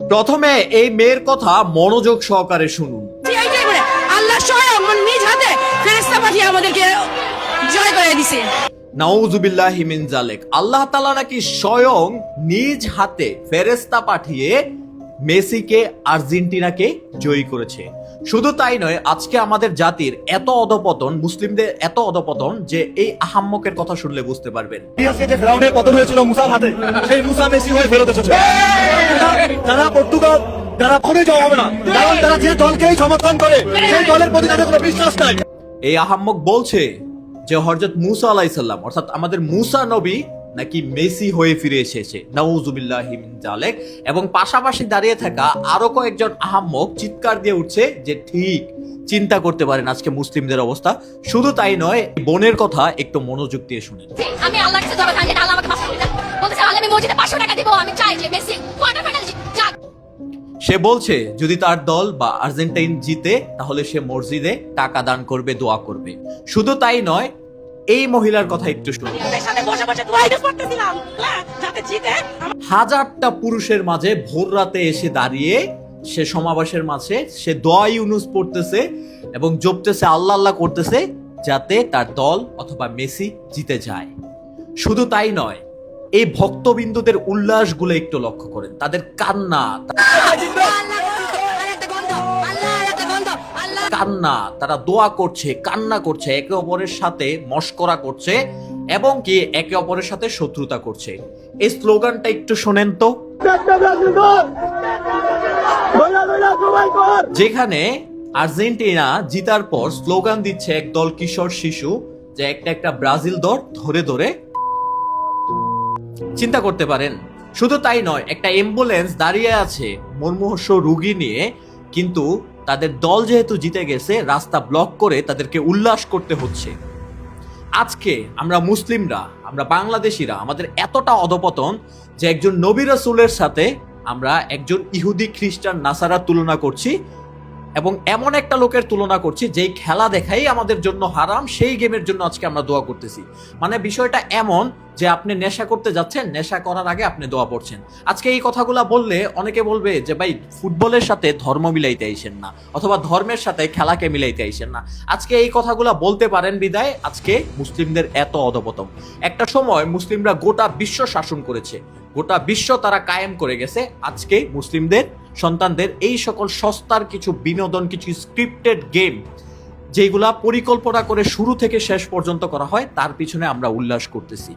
প্রথমে এই মেয়ের কথা মনোযোগ সহকারে শুনুন। এইটাই বলে আল্লাহ স্বয়ং নিজ হাতে ফেরেশতা পাঠিয়ে আমাদেরকে জয় করে দিয়েছে। নাউযুবিল্লাহি মিন যালিক। আল্লাহ তাআলা নাকি স্বয়ং নিজ হাতে ফেরেশতা পাঠিয়ে মেসিকে আর্জেন্টিনাকে জয়ী করেছে। শুধু তাই নয়, আজকে আমাদের জাতির এত অধপতন, মুসলিমদের এত অধপতন যে এই আহাম্মকের কথা শুনলে বুঝতে পারবেন। যে গ্রাউন্ডে পতন হয়েছিল মুসার হাতে, সেই মুসা মেসি হয়ে ফেরত এসেছে। যারা পর্তুগাল, যারা ফোনে যাওয়া হবে না, কারণ তারা যে দলকেই সমর্থন করে সেই দলের প্রতি তাদের কোনো বিশ্বাস নাই। এই আহাম্মক বলছে যে হযরত মুসা আলাইহিস সালাম অর্থাৎ আমাদের মুসা নবী নাকি মেসি হয়ে ফিরে এসেছে। নাউযুবিল্লাহি মিন যালিক। এবং পাশাপাশি দাঁড়িয়ে থাকা আরো কয়েকজন আহাম্মক চিৎকার দিয়ে উঠছে যে ঠিক, চিন্তা করতে পারেন আজকে মুসলিমদের অবস্থা। শুধু তাই নয়, বোনের কথা একটু মনোযোগ দিয়ে শুনেন। আমি আল্লাহর কাছে দোয়া করি, আল্লাহ আমাকে মাফ করে দেন। বলতেছে আল্লাহ আমি মসজিদে 500 টাকা দিব, আমি চাই যে মেসি কোয়ার্টার ফাইনাল যাক। সে বলছে যদি তার দল বা আর্জেন্টাইন জিতে তাহলে সে মসজিদে টাকা দান করবে, দোয়া করবে। শুধু তাই নয়, এই মহিলার কথা একটু শুনুন। হাজারটা পুরুষের মাঝে ভোর রাতে এসে দাঁড়িয়ে সে সমাবেশের মাঝে সে দোয়া ইউনুস পড়তেছে এবং জপতেছে, আল্লাহ আল্লাহ করতেছে যাতে তার দল অথবা মেসি জিতে যায়। শুধু তাই নয়, এই ভক্তবিন্দুদের উল্লাসগুলো একটু লক্ষ্য করেন, তাদের কান্না, তারা দোয়া করছে, কান্না করছে, একে অপরের সাথে মশকরা করছে এবং কি একে অপরের সাথে শত্রুতা করছে। এই স্লোগানটা একটু শোনেন তো, যেখানে আর্জেন্টিনা জিতার পর স্লোগান দিচ্ছে একদল কিশোর শিশু যে একটা একটা ব্রাজিল দল ধরে ধরে। চিন্তা করতে পারেন। শুধু তাই নয়, একটা অ্যাম্বুলেন্স দাঁড়িয়ে আছে মুমূর্ষু রোগী নিয়ে, কিন্তু তাদের দল যেহেতু জিতে গেছে রাস্তা ব্লক করে তাদেরকে উল্লাস করতে হচ্ছে। আজকে আমরা মুসলিমরা, আমরা বাংলাদেশিরা আমাদের এতটা অধপতন যে একজন নবী রাসূলের সাথে আমরা একজন ইহুদি খ্রিস্টান নাসারার তুলনা করছি এবং এমন একটা লোকের তুলনা করছি যেই খেলা দেখাই আমাদের জন্য হারাম, সেই গেমের জন্য আজকে আমরা দোয়া করতেছি। মানে বিষয়টা এমন যে আপনি নেশা করতে যাচ্ছেন, নেশা করার আগে আপনি দোয়া পড়ছেন। আজকে এই কথাগুলা বললে অনেকে বলবে যে ভাই ফুটবলের সাথে ধর্ম মিলাইতে আইসেন না, অথবা ধর্মের সাথে খেলাকে মিলাইতে আইসেন না। আজকে এই কথাগুলা বলতে পারেন বিদায় আজকে মুসলিমদের এত অধপতন। একটা সময় মুসলিমরা গোটা বিশ্ব শাসন করেছে, গোটা বিশ্ব তারা কায়েম করে গেছে। আজকে মুসলিমদের সন্তানদের এই সকল সস্তার কিছু বিনোদন, কিছু স্ক্রিপ্টেড গেম যেগুলা পরিকল্পনা করে শুরু থেকে শেষ পর্যন্ত করা হয়, তার পিছনে আমরা উল্লাস করতেছি।